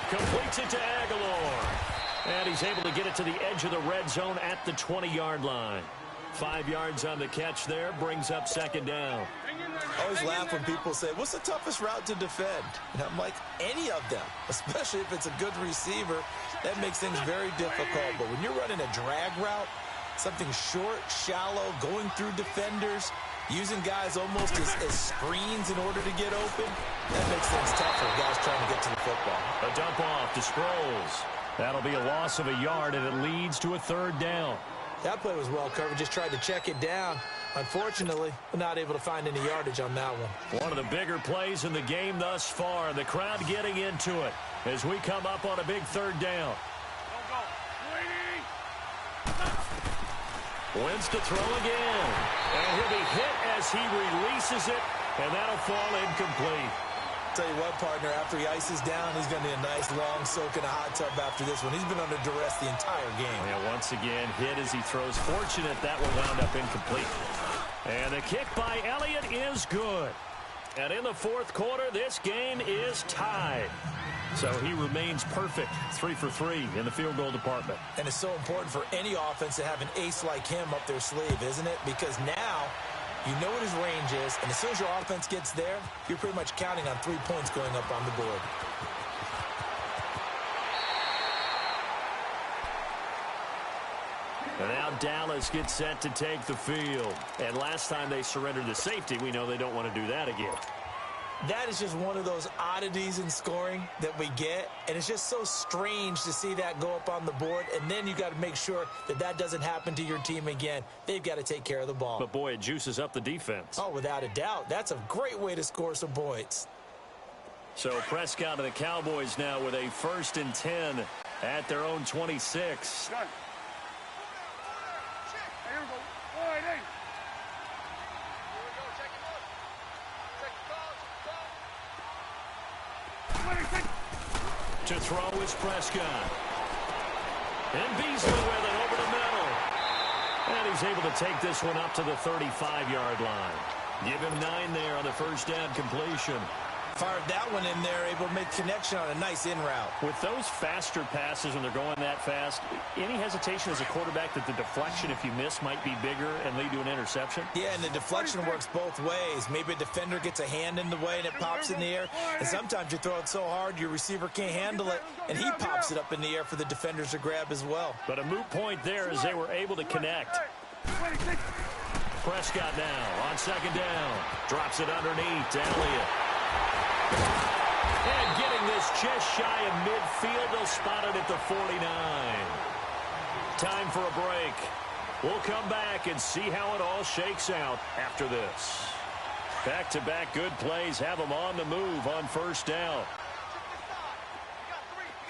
Completes it to Aguilar. And he's able to get it to the edge of the red zone at the 20-yard line. 5 yards on the catch there, brings up 2nd down. I always laugh when people say, what's the toughest route to defend? And I'm like, any of them, especially if it's a good receiver. That makes things very difficult. But when you're running a drag route, something short, shallow, going through defenders, using guys almost as screens in order to get open, that makes things tough for guys trying to get to the football. A dump off to Sproles. That'll be a loss of a yard, and it leads to a 3rd down. That play was well covered. Just tried to check it down. Unfortunately, we're not able to find any yardage on that one. One of the bigger plays in the game thus far. The crowd getting into it as we come up on a big 3rd down. Wentz to throw again. And he'll be hit as he releases it, and that'll fall incomplete. Tell you what, partner, after he ices down, he's going to need a nice long soak in a hot tub after this one. He's been under duress the entire game. Yeah, once again, hit as he throws. Fortunate that will wound up incomplete. And the kick by Elliott is good. And in the 4th quarter, this game is tied. So he remains perfect, 3 for 3 in the field goal department. And it's so important for any offense to have an ace like him up their sleeve, isn't it? Because now you know what his range is, and as soon as your offense gets there, you're pretty much counting on 3 points going up on the board. And now Dallas gets set to take the field. And last time they surrendered the safety, we know they don't want to do that again. That is just one of those oddities in scoring that we get, and it's just so strange to see that go up on the board, and then you got to make sure that that doesn't happen to your team again. They've got to take care of the ball. But, boy, it juices up the defense. Oh, without a doubt. That's a great way to score some points. So Prescott and the Cowboys now with a 1st and 10 at their own 26. Done. Hey, here we go. All right, hey. To throw is Prescott. And Beasley with it over the middle. And he's able to take this one up to the 35-yard line. Give him 9 there on the first down completion. Fired that one in there, able to make connection on a nice in route. With those faster passes when they're going that fast, any hesitation as a quarterback that the deflection, if you miss, might be bigger and lead to an interception? Yeah, and the deflection works both ways. Maybe a defender gets a hand in the way and it pops in the air. And sometimes you throw it so hard your receiver can't handle it, and he pops it up in the air for the defenders to grab as well. But a moot point there as they were able to connect. Prescott now on 2nd down. Drops it underneath to Elliott. And getting this just shy of midfield, they'll spot it at the 49. Time for a break. We'll come back and see how it all shakes out after this. Back-to-back good plays have them on the move on 1st down.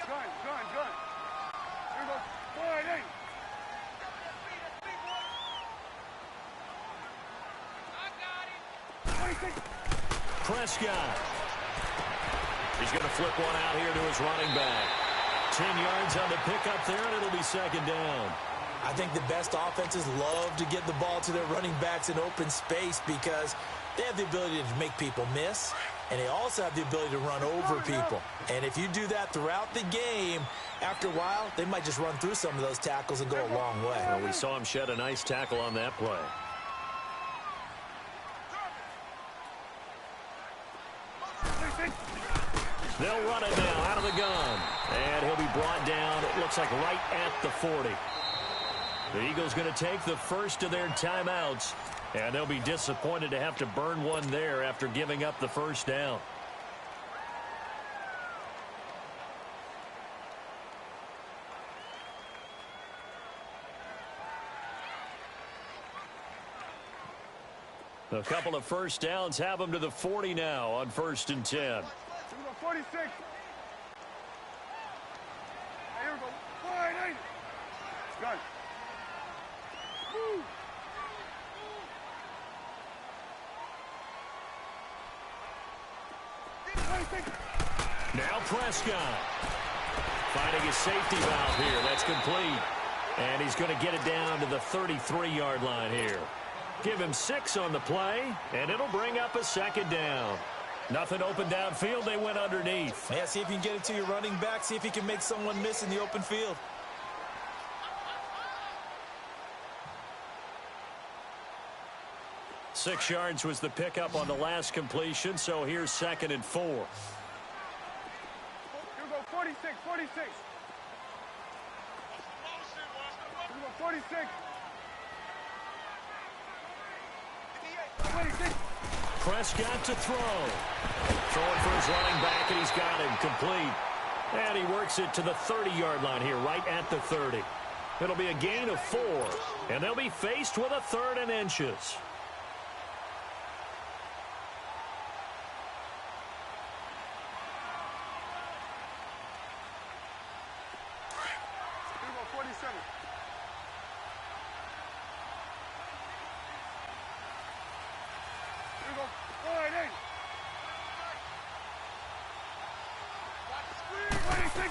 Gun. Here we go. All right, hey. Prescott. He's going to flip one out here to his running back. 10 yards on the pickup there, and it'll be 2nd down. I think the best offenses love to get the ball to their running backs in open space because they have the ability to make people miss, and they also have the ability to run over people. And if you do that throughout the game, after a while, they might just run through some of those tackles and go a long way. Well, we saw him shed a nice tackle on that play. They'll run it now out of the gun. And he'll be brought down, it looks like right at the 40. The Eagles going to take the first of their timeouts. And they'll be disappointed to have to burn one there after giving up the 1st down. A couple of 1st downs have them to the 40 now on 1st and 10. Here we go, 46. Hey, here we go. All right, hey. Gun. Woo. Now Prescott finding his safety valve here. That's complete. And he's going to get it down to the 33-yard line here. Give him 6 on the play, and it'll bring up a 2nd down. Nothing open downfield. They went underneath. Yeah, see if you can get it to your running back. See if you can make someone miss in the open field. Six yards was the pickup on the last completion, so here's 2nd and 4. Here we go, 46. Here we go, 46. 26. Prescott to throw. Throwing for his running back, and he's got him complete. And he works it to the 30-yard line here, right at the 30. It'll be a gain of 4, and they'll be faced with a 3rd and inches. Here we go, 47. Here we go. All right, hey. 26.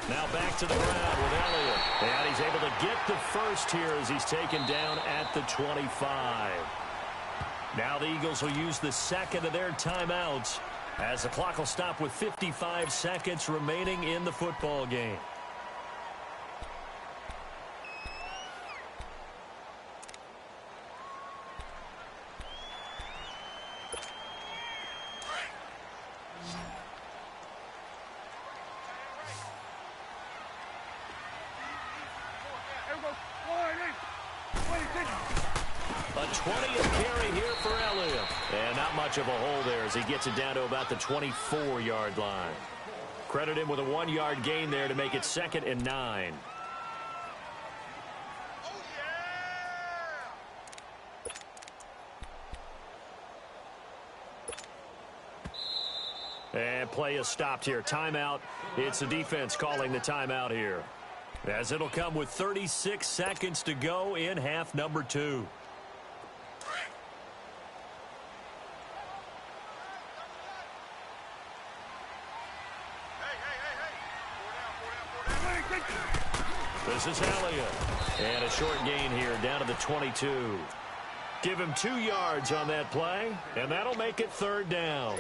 Now back to the ground with Elliott. And he's able to get the first here as he's taken down at the 25. Now the Eagles will use the 2nd of their timeouts as the clock will stop with 55 seconds remaining in the football game. A 20th carry here for Elliott. And not much of a hole there as he gets it down to about the 24-yard line. Credit him with a 1-yard gain there to make it 2nd and 9. And play is stopped here. Timeout. It's the defense calling the timeout here, as it'll come with 36 seconds to go in half number 2. This is Elliott. And a short gain here down to the 22. Give him 2 yards on that play, and that'll make it 3rd down.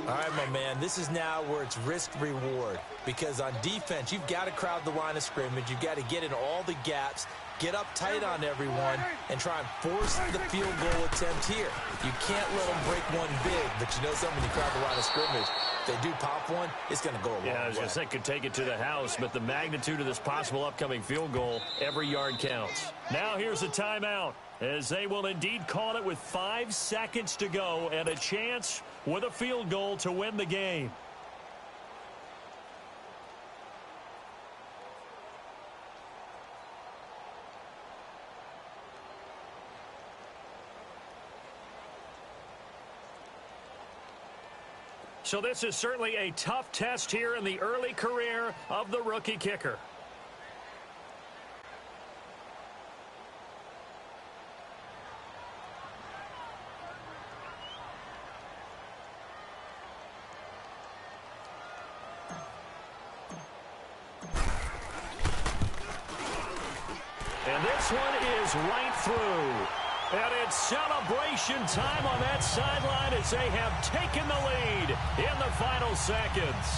All right, my man, this is now where it's risk-reward, because on defense, you've got to crowd the line of scrimmage. You've got to get in all the gaps, get up tight on everyone, and try and force the field goal attempt here. You can't let them break one big, but you know something, when you crowd the line of scrimmage, if they do pop one, it's going to go a long way. Yeah, I was going to say, could take it to the house, but the magnitude of this possible upcoming field goal, every yard counts. Now here's a timeout, as they will indeed call it with 5 seconds to go and a chance with a field goal to win the game. So this is certainly a tough test here in the early career of the rookie kicker. And this one is right through. And it's celebration time on that sideline as they have taken the lead in the final seconds.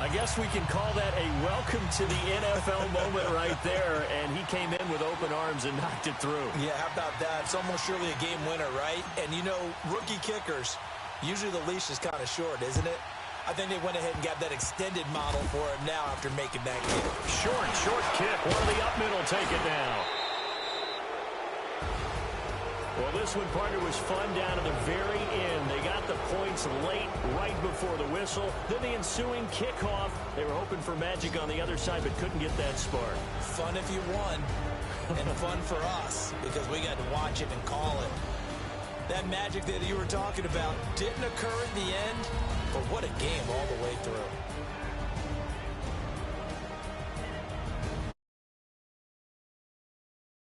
I guess we can call that a welcome to the NFL moment right there. And he came in with open arms and knocked it through. Yeah, how about that? It's almost surely a game winner, right? And, you know, rookie kickers, usually the leash is kind of short, isn't it? I think they went ahead and got that extended model for him now after making that kick. Short kick. One of the up middle take it down. Well, this one, partner, was fun down to the very end. They got the points late, right before the whistle. Then the ensuing kickoff. They were hoping for magic on the other side, but couldn't get that spark. Fun if you won, and fun for us, because we got to watch it and call it. That magic that you were talking about didn't occur at the end, but what a game all the way through.